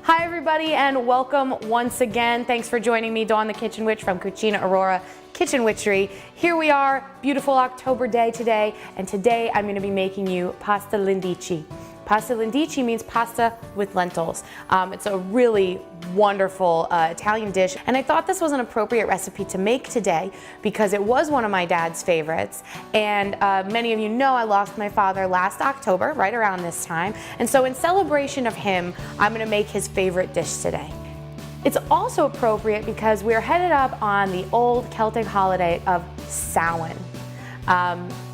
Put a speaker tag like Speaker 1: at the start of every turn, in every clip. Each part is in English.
Speaker 1: Hi everybody and welcome once again. Thanks for joining me, Dawn the Kitchen Witch from Cucina Aurora Kitchen Witchery. Here we are, beautiful October day today, and today I'm going to be making you pasta Linticchie. Pasta Linticchie means pasta with lentils. It's a really wonderful Italian dish, and I thought this was an appropriate recipe to make today because it was one of my dad's favorites, and many of you know I lost my father last October, right around this time, and so in celebration of him, I'm going to make his favorite dish today. It's also appropriate because we're headed up on the old Celtic holiday of Samhain.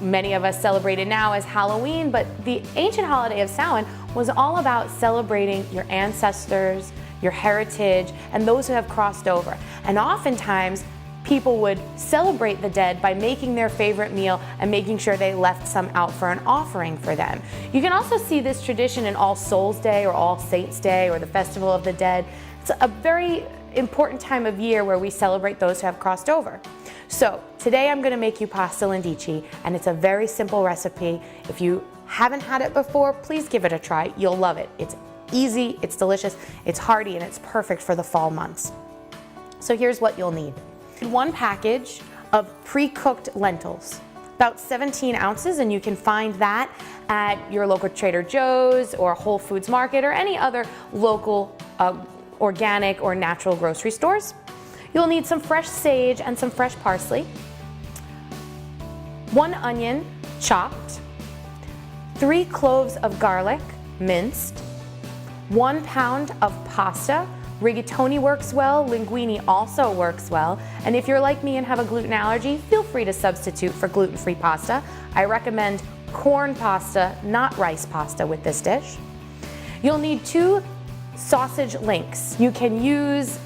Speaker 1: Many of us celebrate it now as Halloween, but the ancient holiday of Samhain was all about celebrating your ancestors, your heritage, and those who have crossed over. And oftentimes, people would celebrate the dead by making their favorite meal and making sure they left some out for an offering for them. You can also see this tradition in All Souls Day or All Saints Day or the Festival of the Dead. It's a very important time of year where we celebrate those who have crossed over. So today I'm going to make you pasta Linticchie, and it's a very simple recipe. If you haven't had it before, please give it a try. You'll love it. It's easy, it's delicious, it's hearty, and it's perfect for the fall months. So here's what you'll need. One package of pre-cooked lentils, about 17 ounces, and you can find that at your local Trader Joe's or Whole Foods Market or any other local organic or natural grocery stores. You'll need some fresh sage and some fresh parsley, 1 onion chopped, 3 cloves of garlic minced, 1 pound of pasta. Rigatoni works well, linguine also works well, and if you're like me and have a gluten allergy, feel free to substitute for gluten-free pasta. I recommend corn pasta, not rice pasta with this dish. You'll need 2 sausage links. You can use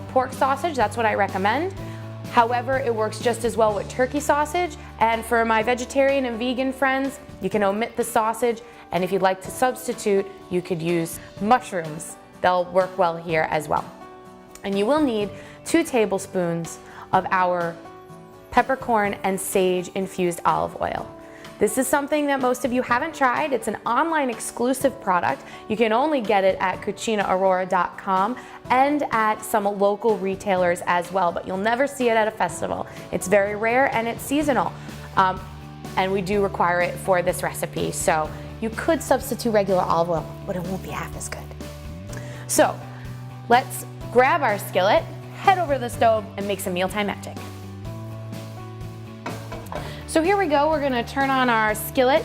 Speaker 1: pork sausage, that's what I recommend. However, it works just as well with turkey sausage, and for my vegetarian and vegan friends, you can omit the sausage, and if you'd like to substitute, you could use mushrooms. They'll work well here as well. And you will need 2 tablespoons of our peppercorn and sage infused olive oil. This is something that most of you haven't tried. It's an online exclusive product. You can only get it at cucinaaurora.com and at some local retailers as well, but you'll never see it at a festival. It's very rare and it's seasonal. And we do require it for this recipe. So you could substitute regular olive oil, but it won't be half as good. So let's grab our skillet, head over to the stove, and make some mealtime magic. So here we go, we're gonna turn on our skillet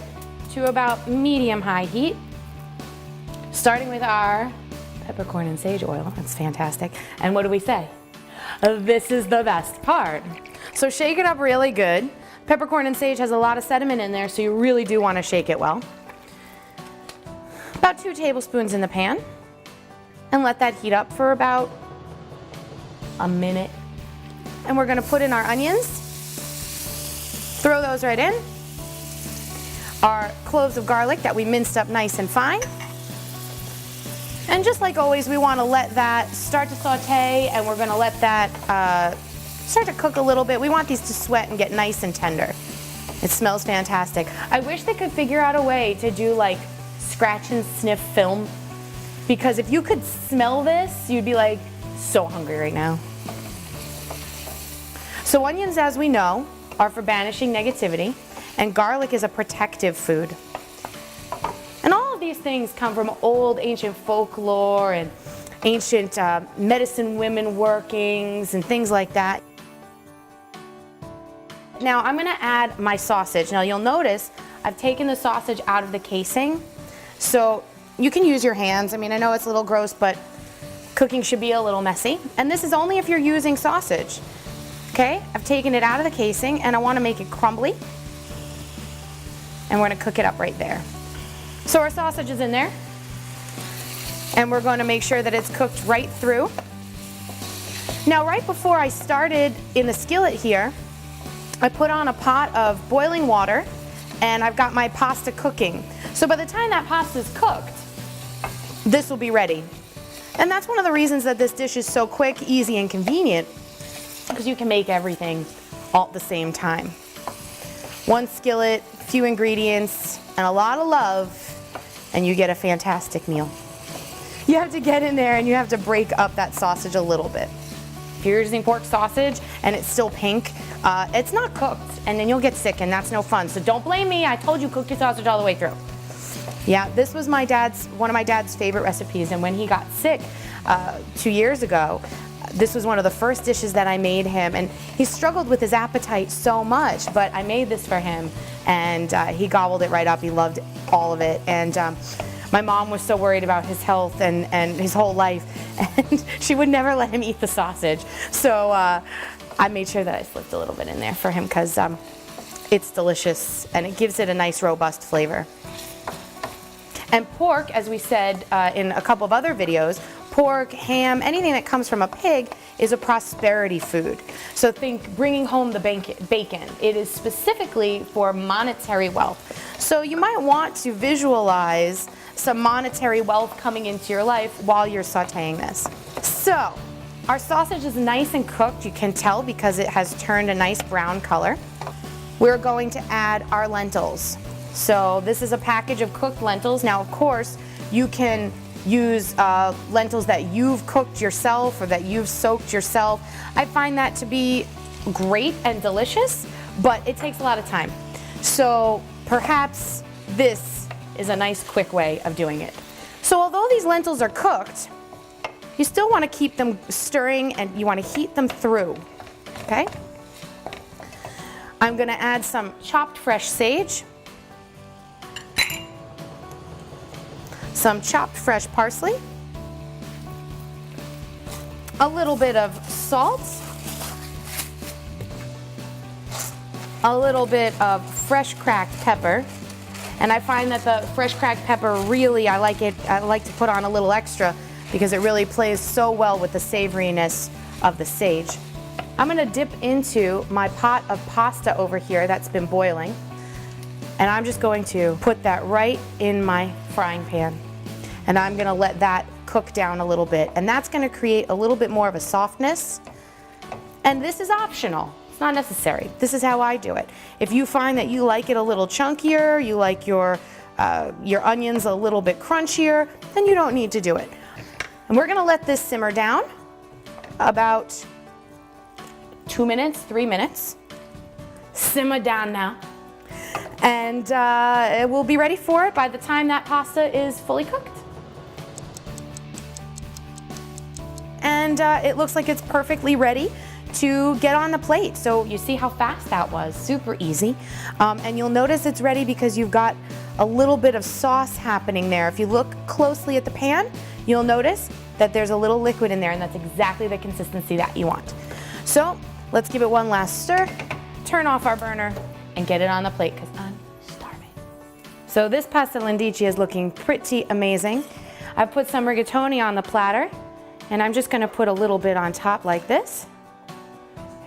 Speaker 1: to about medium-high heat, starting with our peppercorn and sage oil. That's fantastic. And what do we say? This is the best part. So shake it up really good. Peppercorn and sage has a lot of sediment in there, so you really do wanna shake it well. About 2 tablespoons in the pan, and let that heat up for about a minute. And we're gonna put in our onions. Throw those right in. Our cloves of garlic that we minced up nice and fine. And just like always, we want to let that start to saute, and we're going to let that start to cook a little bit. We want these to sweat and get nice and tender. It smells fantastic. I wish they could figure out a way to do like scratch and sniff film, because if you could smell this, you'd be like so hungry right now. So onions, as we know, are for banishing negativity, and garlic is a protective food. And all of these things come from old ancient folklore and ancient medicine women workings and things like that. Now I'm gonna add my sausage. Now you'll notice I've taken the sausage out of the casing, so you can use your hands. I mean, I know it's a little gross, but cooking should be a little messy. And this is only if you're using sausage. Okay, I've taken it out of the casing and I want to make it crumbly, and we're going to cook it up right there. So our sausage is in there, and we're going to make sure that it's cooked right through. Now right before I started in the skillet here, I put on a pot of boiling water, and I've got my pasta cooking. So by the time that pasta is cooked, this will be ready. And that's one of the reasons that this dish is so quick, easy, and convenient, because you can make everything all at the same time. One skillet, few ingredients, and a lot of love, and you get a fantastic meal. You have to get in there and you have to break up that sausage a little bit. If you're using pork sausage and it's still pink, it's not cooked, and then you'll get sick, and that's no fun. So don't blame me. I told you cook your sausage all the way through. Yeah, this was one of my dad's favorite recipes, and when he got sick 2 years ago, this was one of the first dishes that I made him, and he struggled with his appetite so much, but I made this for him, and he gobbled it right up. He loved all of it, and my mom was so worried about his health and his whole life, and she would never let him eat the sausage. So I made sure that I slipped a little bit in there for him because it's delicious, and it gives it a nice robust flavor. And pork, as we said in a couple of other videos, pork, ham, anything that comes from a pig is a prosperity food. So think bringing home the bacon. It is specifically for monetary wealth. So you might want to visualize some monetary wealth coming into your life while you're sauteing this. So our sausage is nice and cooked. You can tell because it has turned a nice brown color. We're going to add our lentils. So this is a package of cooked lentils. Now, of course, you can use lentils that you've cooked yourself or that you've soaked yourself. I find that to be great and delicious, but it takes a lot of time. So perhaps this is a nice quick way of doing it. So although these lentils are cooked, you still want to keep them stirring and you want to heat them through, okay? I'm going to add some chopped fresh sage, some chopped fresh parsley, a little bit of salt, a little bit of fresh cracked pepper. And I find that the fresh cracked pepper really, I like to put on a little extra because it really plays so well with the savoriness of the sage. I'm gonna dip into my pot of pasta over here that's been boiling, and I'm just going to put that right in my frying pan. And I'm gonna let that cook down a little bit, and that's gonna create a little bit more of a softness. And this is optional, it's not necessary. This is how I do it. If you find that you like it a little chunkier, you like your onions a little bit crunchier, then you don't need to do it. And we're gonna let this simmer down about 2 minutes, 3 minutes. Simmer down now. And we'll be ready for it by the time that pasta is fully cooked. And it looks like it's perfectly ready to get on the plate. So you see how fast that was, super easy. And you'll notice it's ready because you've got a little bit of sauce happening there. If you look closely at the pan, you'll notice that there's a little liquid in there, and that's exactly the consistency that you want. So let's give it one last stir, turn off our burner, and get it on the plate because I'm starving. So this pasta Linticchie is looking pretty amazing. I've put some rigatoni on the platter, and I'm just gonna put a little bit on top like this.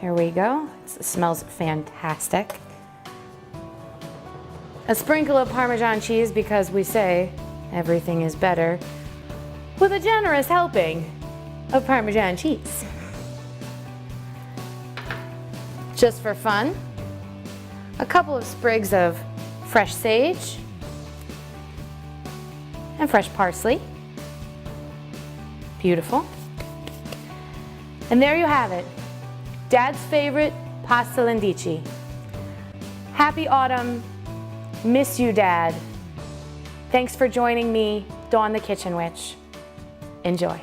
Speaker 1: Here we go. It smells fantastic. A sprinkle of Parmesan cheese because we say everything is better with a generous helping of Parmesan cheese. Just for fun, a couple of sprigs of fresh sage and fresh parsley. Beautiful. And there you have it. Dad's favorite pasta Linticchie. Happy autumn. Miss you, Dad. Thanks for joining me, Dawn the Kitchen Witch. Enjoy.